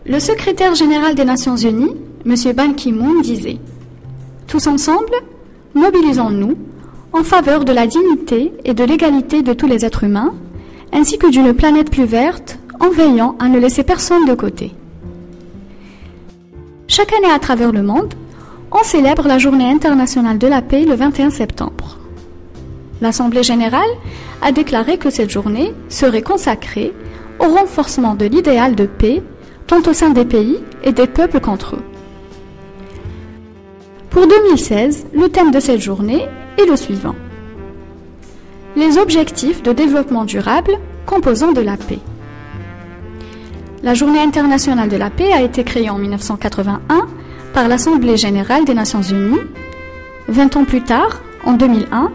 Le secrétaire général des Nations Unies, M. Ban Ki-moon, disait « Tous ensemble, mobilisons-nous en faveur de la dignité et de l'égalité de tous les êtres humains, ainsi que d'une planète plus verte, en veillant à ne laisser personne de côté. » Chaque année à travers le monde, on célèbre la Journée internationale de la paix le 21 septembre. L'Assemblée générale a déclaré que cette journée serait consacrée au renforcement de l'idéal de paix, tant au sein des pays et des peuples qu'entre eux. Pour 2016, le thème de cette journée est le suivant: les objectifs de développement durable composant de la paix. La Journée internationale de la paix a été créée en 1981 par l'Assemblée générale des Nations unies. 20 ans plus tard, en 2001,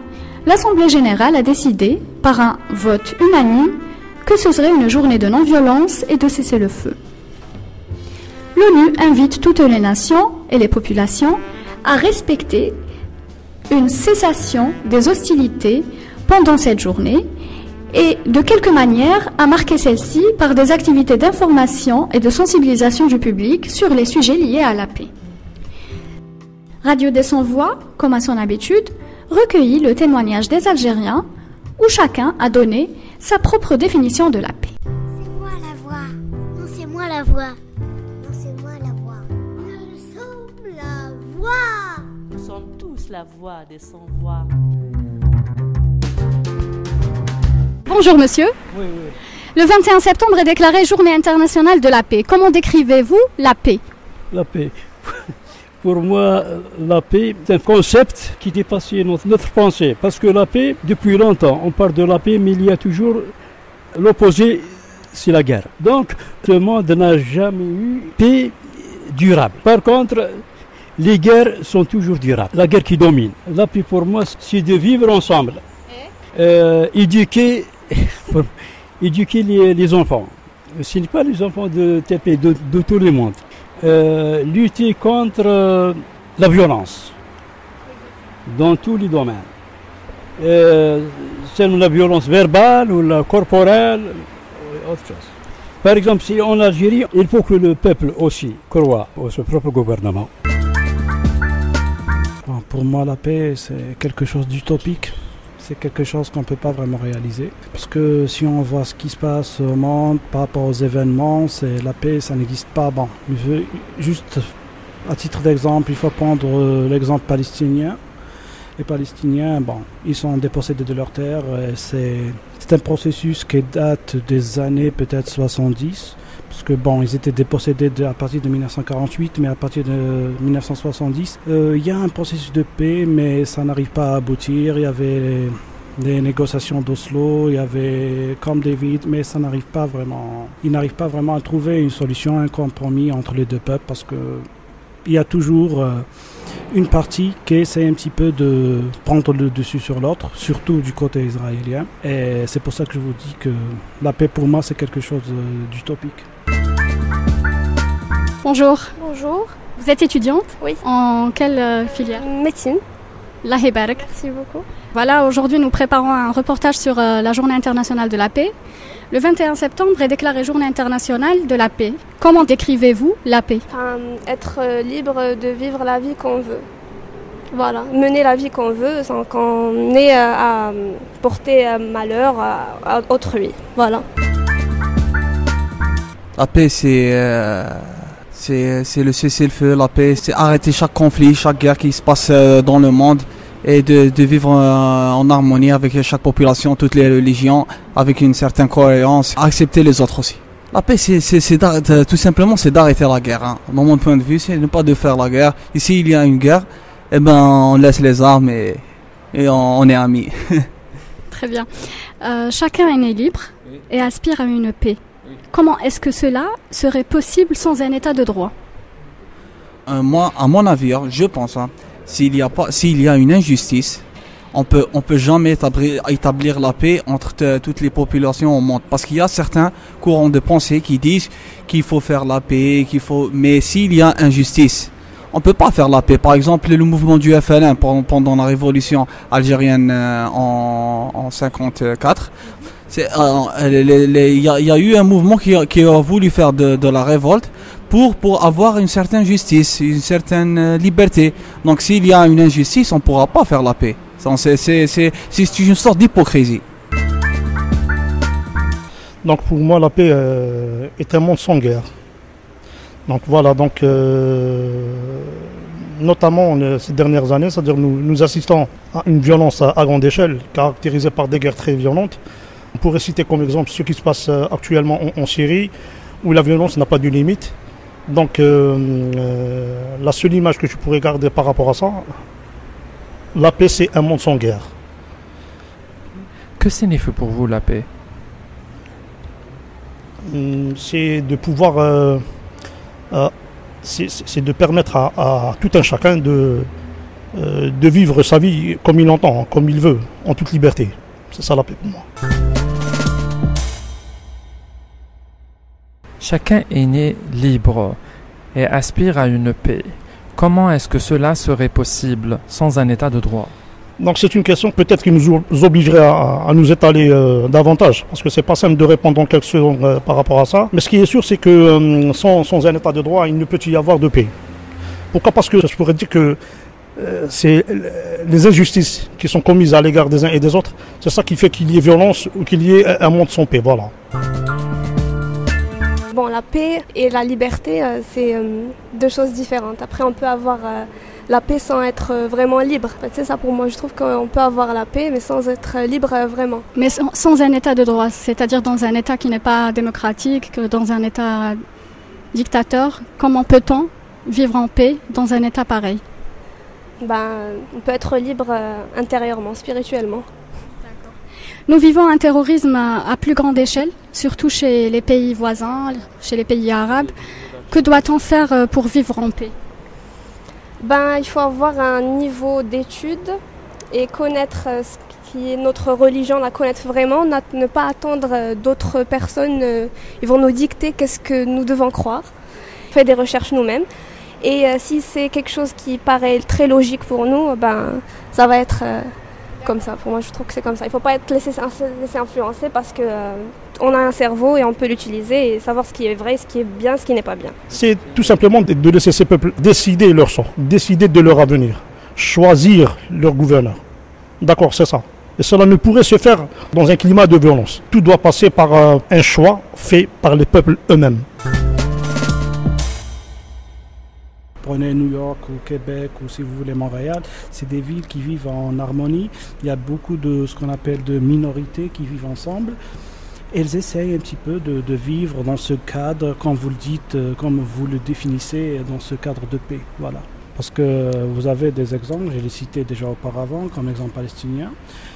l'Assemblée générale a décidé, par un vote unanime, que ce serait une journée de non-violence et de cessez-le-feu. L'ONU invite toutes les nations et les populations à respecter une cessation des hostilités pendant cette journée et, de quelque manière, à marquer celle-ci par des activités d'information et de sensibilisation du public sur les sujets liés à la paix. Radio des Sans-Voix, comme à son habitude, recueillit le témoignage des Algériens où chacun a donné sa propre définition de la paix. C'est moi la voix. Non, c'est moi la voix. Non, c'est moi la voix. Nous sommes la voix. Nous sommes tous la voix des sans-voix. Bonjour monsieur. Oui. Le 21 septembre est déclaré Journée internationale de la paix. Comment décrivez-vous la paix? La paix. Pour moi, la paix, c'est un concept qui dépasse notre pensée. Parce que la paix, depuis longtemps, on parle de la paix, mais il y a toujours l'opposé, c'est la guerre. Donc, ce monde n'a jamais eu paix durable. Par contre, les guerres sont toujours durables. La guerre qui domine. La paix, pour moi, c'est de vivre ensemble. Éduquer les enfants. Ce n'est pas les enfants de TP, de tout le monde. Lutter contre la violence dans tous les domaines. C'est la violence verbale ou la corporelle, autre chose. Par exemple, si en Algérie, il faut que le peuple aussi croie au son propre gouvernement. Bon, pour moi, la paix, c'est quelque chose d'utopique. C'est quelque chose qu'on ne peut pas vraiment réaliser. Parce que si on voit ce qui se passe au monde par rapport aux événements, la paix, ça n'existe pas. Bon, juste à titre d'exemple, il faut prendre l'exemple palestinien. Les Palestiniens, bon, ils sont dépossédés de leurs terres. C'est un processus qui date des années peut-être 70. Parce que bon, ils étaient dépossédés à partir de 1948, mais à partir de 1970, il y a un processus de paix, mais ça n'arrive pas à aboutir. Il y avait des négociations d'Oslo, il y avait Camp David, mais ça n'arrive pas vraiment. Ils n'arrivent pas vraiment à trouver une solution, un compromis entre les deux peuples, parce que il y a toujours une partie qui essaie un petit peu de prendre le dessus sur l'autre, surtout du côté israélien. Et c'est pour ça que je vous dis que la paix pour moi c'est quelque chose d'utopique. Bonjour. Bonjour. Vous êtes étudiante? Oui. En quelle filière? Médecine. Allah Barak. Merci beaucoup. Voilà, aujourd'hui nous préparons un reportage sur la Journée internationale de la paix. Le 21 septembre est déclaré Journée internationale de la paix. Comment décrivez-vous la paix? Être libre de vivre la vie qu'on veut. Voilà, mener la vie qu'on veut sans qu'on ait à porter malheur à autrui. Voilà. La paix, c'est le cessez-le-feu. La paix, c'est arrêter chaque conflit, chaque guerre qui se passe dans le monde et de vivre en harmonie avec chaque population, toutes les religions, avec une certaine cohérence, accepter les autres aussi. La paix, tout simplement, c'est d'arrêter la guerre. Hein. De mon point de vue, c'est ne pas de faire la guerre. Ici, il y a une guerre, eh ben, on laisse les armes et on est amis. Très bien. Chacun est né libre et aspire à une paix. Comment est-ce que cela serait possible sans un état de droit? Moi, à mon avis, je pense, s'il y a une injustice, on peut jamais établir la paix entre toutes les populations au monde. Parce qu'il y a certains courants de pensée qui disent qu'il faut faire la paix, mais s'il y a injustice, on peut pas faire la paix. Par exemple, le mouvement du FLN pendant la révolution algérienne en 54. Il y a eu un mouvement qui a voulu faire de la révolte pour avoir une certaine justice, une certaine liberté. Donc s'il y a une injustice, on ne pourra pas faire la paix. C'est une sorte d'hypocrisie. Donc pour moi, la paix est un monde sans guerre. Donc voilà, notamment ces dernières années, c'est-à-dire nous assistons à une violence à grande échelle, caractérisée par des guerres très violentes. On pourrait citer comme exemple ce qui se passe actuellement en Syrie, où la violence n'a pas de limite. Donc la seule image que je pourrais garder par rapport à ça, la paix c'est un monde sans guerre. Que signifie pour vous la paix? C'est de pouvoir, c'est de permettre à tout un chacun de vivre sa vie comme il entend, comme il veut, en toute liberté. C'est ça la paix pour moi. Chacun est né libre et aspire à une paix. Comment est-ce que cela serait possible sans un état de droit? Donc c'est une question peut-être qui nous obligerait à nous étaler davantage, parce que c'est pas simple de répondre en quelques secondes par rapport à ça. Mais ce qui est sûr, c'est que sans un état de droit, il ne peut y avoir de paix. Pourquoi? Parce que je pourrais dire que c'est les injustices qui sont commises à l'égard des uns et des autres, c'est ça qui fait qu'il y ait violence ou qu'il y ait un monde sans paix. Voilà. Bon, la paix et la liberté, c'est deux choses différentes. Après, on peut avoir la paix sans être vraiment libre. C'est ça pour moi, je trouve qu'on peut avoir la paix, mais sans être libre vraiment. Mais sans un état de droit, c'est-à-dire dans un état qui n'est pas démocratique, dans un état dictateur, comment peut-on vivre en paix dans un état pareil? On peut être libre intérieurement, spirituellement. Nous vivons un terrorisme à plus grande échelle, surtout chez les pays voisins, chez les pays arabes. Que doit-on faire pour vivre en paix? Il faut avoir un niveau d'études et connaître ce qui est notre religion, la connaître vraiment, ne pas attendre d'autres personnes. Ils vont nous dicter qu'est-ce que nous devons croire. On fait des recherches nous-mêmes. Et si c'est quelque chose qui paraît très logique pour nous, ça va être comme ça. Pour moi, je trouve que c'est comme ça. Il ne faut pas être laissé influencer parce qu'on a un cerveau et on peut l'utiliser et savoir ce qui est vrai, ce qui est bien, ce qui n'est pas bien. C'est tout simplement de laisser ces peuples décider leur sort, décider de leur avenir, choisir leur gouverneur. D'accord, c'est ça. Et cela ne pourrait se faire dans un climat de violence. Tout doit passer par un choix fait par les peuples eux-mêmes. Prenez New York ou Québec ou si vous voulez Montréal, c'est des villes qui vivent en harmonie. Il y a beaucoup de ce qu'on appelle de minorités qui vivent ensemble. Elles essayent un petit peu de vivre dans ce cadre, comme vous le dites, comme vous le définissez, dans ce cadre de paix. Voilà. Parce que vous avez des exemples, je l'ai cité déjà auparavant, comme exemple palestinien.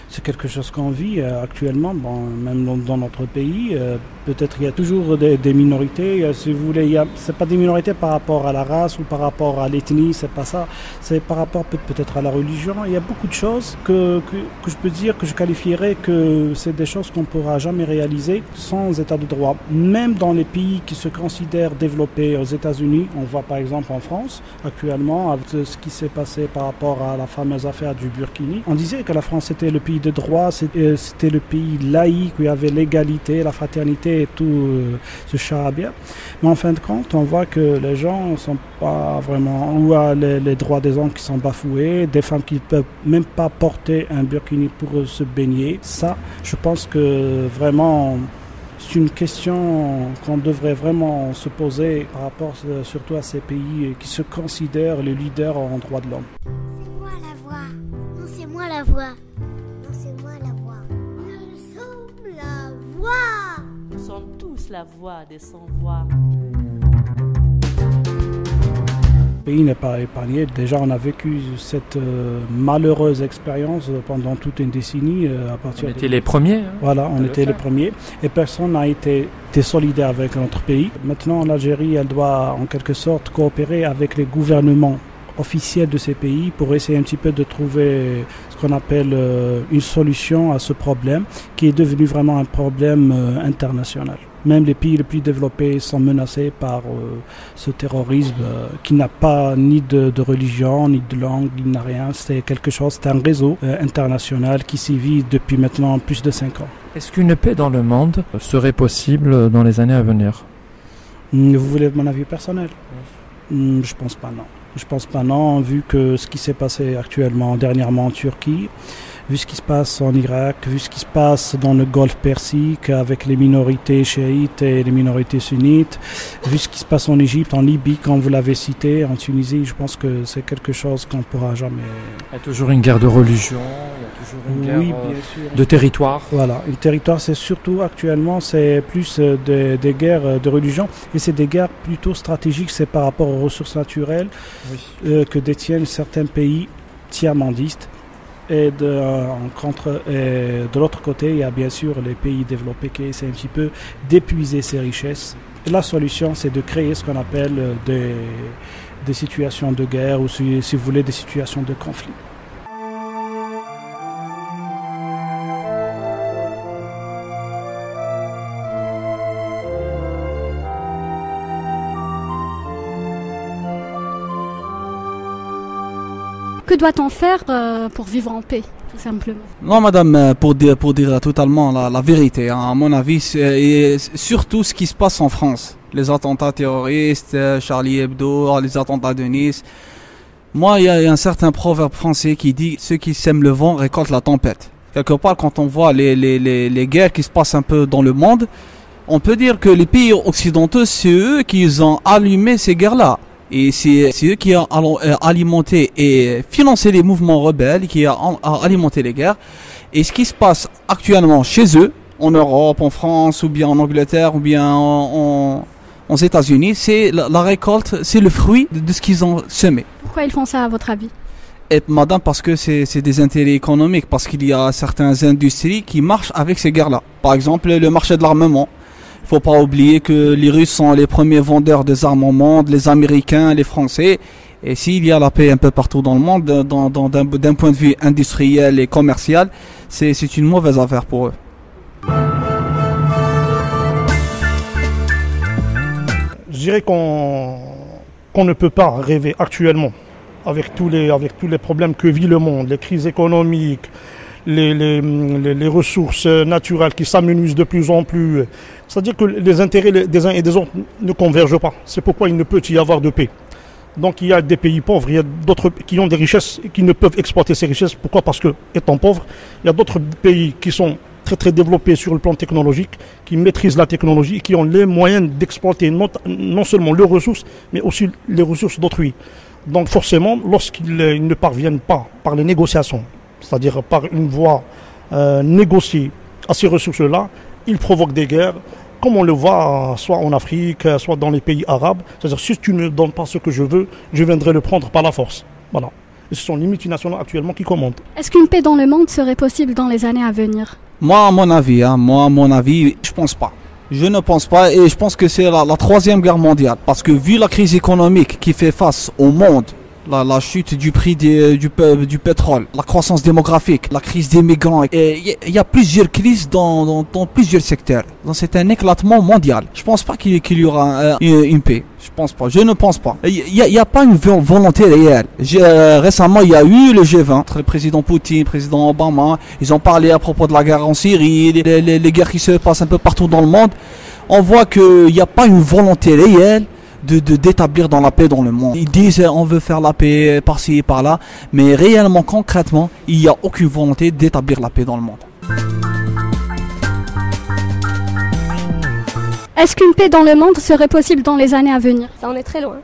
C'est quelque chose qu'on vit actuellement, même dans notre pays. Peut-être il y a toujours des minorités. Si vous voulez, c'est pas des minorités par rapport à la race ou par rapport à l'ethnie, c'est pas ça. C'est par rapport peut-être à la religion. Il y a beaucoup de choses que je peux dire que je qualifierais que c'est des choses qu'on ne pourra jamais réaliser sans état de droit. Même dans les pays qui se considèrent développés, aux États-Unis, on voit par exemple en France actuellement avec ce qui s'est passé par rapport à la fameuse affaire du Burkini. On disait que la France était le pays de droit, c'était le pays laïque où il y avait l'égalité, la fraternité et tout ce charabia. Mais en fin de compte, on voit que les gens ne sont pas vraiment, ou les droits des hommes qui sont bafoués, des femmes qui ne peuvent même pas porter un burkini pour se baigner. Ça, je pense que vraiment, c'est une question qu'on devrait vraiment se poser par rapport surtout à ces pays qui se considèrent les leaders en droits de l'homme. C'est moi la voix. Non, c'est moi la voix. Non, c'est moi la voix. Nous sommes la voix. Nous sommes tous la voix des sans-voix. Le pays n'est pas épargné. Déjà, on a vécu cette malheureuse expérience pendant toute une décennie. On était les premiers. Voilà, on était les premiers. Et personne n'a été solidaire avec notre pays. Maintenant, l'Algérie, elle doit en quelque sorte coopérer avec les gouvernements officiels de ces pays pour essayer un petit peu de trouver ce qu'on appelle une solution à ce problème qui est devenu vraiment un problème international. Même les pays les plus développés sont menacés par ce terrorisme qui n'a pas ni de religion, ni de langue, il n'a rien. C'est quelque chose, c'est un réseau international qui sévit depuis maintenant plus de 5 ans. Est-ce qu'une paix dans le monde serait possible dans les années à venir ? Vous voulez mon avis personnel? Je pense pas, non. Je pense pas, non, vu que ce qui s'est passé actuellement, dernièrement en Turquie, vu ce qui se passe en Irak, vu ce qui se passe dans le Golfe Persique avec les minorités chiites et les minorités sunnites, vu ce qui se passe en Égypte, en Libye, comme vous l'avez cité, en Tunisie, je pense que c'est quelque chose qu'on ne pourra jamais... Il y a toujours une guerre de religion, il y a toujours une guerre bien sûr. De territoire. Voilà, une territoire, c'est surtout actuellement, c'est plus des guerres de religion, et c'est des guerres plutôt stratégiques, c'est par rapport aux ressources naturelles que détiennent certains pays tiers-mondistes. Et de l'autre côté, il y a bien sûr les pays développés qui essaient un petit peu d'épuiser ces richesses. Et la solution, c'est de créer ce qu'on appelle des situations de guerre ou, si vous voulez, des situations de conflit. Que doit-on faire pour vivre en paix, tout simplement? Non, madame, pour dire totalement la vérité, hein, à mon avis, c'est surtout ce qui se passe en France. Les attentats terroristes, Charlie Hebdo, les attentats de Nice. Moi, il y a un certain proverbe français qui dit « Ceux qui sèment le vent récoltent la tempête ». Quelque part, quand on voit les guerres qui se passent un peu dans le monde, on peut dire que les pays occidentaux, c'est eux qui ont allumé ces guerres-là. Et c'est eux qui ont alimenté et financé les mouvements rebelles, qui ont alimenté les guerres. Et ce qui se passe actuellement chez eux, en Europe, en France, ou bien en Angleterre, ou bien aux États-Unis, c'est la récolte, c'est le fruit de ce qu'ils ont semé. Pourquoi ils font ça, à votre avis? Et madame, parce que c'est des intérêts économiques, parce qu'il y a certaines industries qui marchent avec ces guerres-là. Par exemple, le marché de l'armement. Il ne faut pas oublier que les Russes sont les premiers vendeurs des armes au monde, les Américains, les Français. Et s'il y a la paix un peu partout dans le monde, d'un point de vue industriel et commercial, c'est une mauvaise affaire pour eux. Je dirais qu'on ne peut pas rêver actuellement avec tous les problèmes que vit le monde, les crises économiques, les ressources naturelles qui s'amenuisent de plus en plus. C'est-à-dire que les intérêts des uns et des autres ne convergent pas. C'est pourquoi il ne peut y avoir de paix. Donc il y a des pays pauvres, il y a d'autres qui ont des richesses et qui ne peuvent exploiter ces richesses. Pourquoi? Parce que, étant pauvres, il y a d'autres pays qui sont très très développés sur le plan technologique, qui maîtrisent la technologie et qui ont les moyens d'exploiter non seulement leurs ressources, mais aussi les ressources d'autrui. Donc forcément, lorsqu'ils ne parviennent pas par les négociations, c'est-à-dire par une voie négociée à ces ressources-là, ils provoquent des guerres, comme on le voit soit en Afrique, soit dans les pays arabes. C'est-à-dire, si tu ne donnes pas ce que je veux, je viendrai le prendre par la force. Voilà. Et ce sont les multinationales actuellement qui commandent. Est-ce qu'une paix dans le monde serait possible dans les années à venir? Moi, à mon avis, je pense pas. Je ne pense pas, et je pense que c'est la troisième guerre mondiale. Parce que vu la crise économique qui fait face au monde, la chute du prix du pétrole, la croissance démographique, la crise des migrants. Il y a plusieurs crises dans plusieurs secteurs. Donc c'est un éclatement mondial. Je pense pas qu'il y aura une paix. Je pense pas. Je ne pense pas. Il y a pas une volonté réelle. Récemment, il y a eu le G20 entre le président Poutine, le président Obama. Ils ont parlé à propos de la guerre en Syrie, les guerres qui se passent un peu partout dans le monde. On voit qu'il n'y a pas une volonté réelle d'établir dans la paix dans le monde. Ils disent on veut faire la paix par-ci et par-là, mais réellement, concrètement, il n'y a aucune volonté d'établir la paix dans le monde. Est-ce qu'une paix dans le monde serait possible dans les années à venir? Ça en est très loin.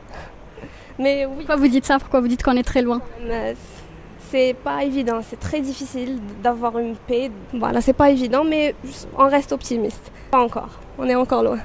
Mais oui. Pourquoi vous dites ça? Pourquoi vous dites qu'on est très loin? C'est pas évident, c'est très difficile d'avoir une paix. Voilà, c'est pas évident, mais on reste optimiste. Pas encore, on est encore loin.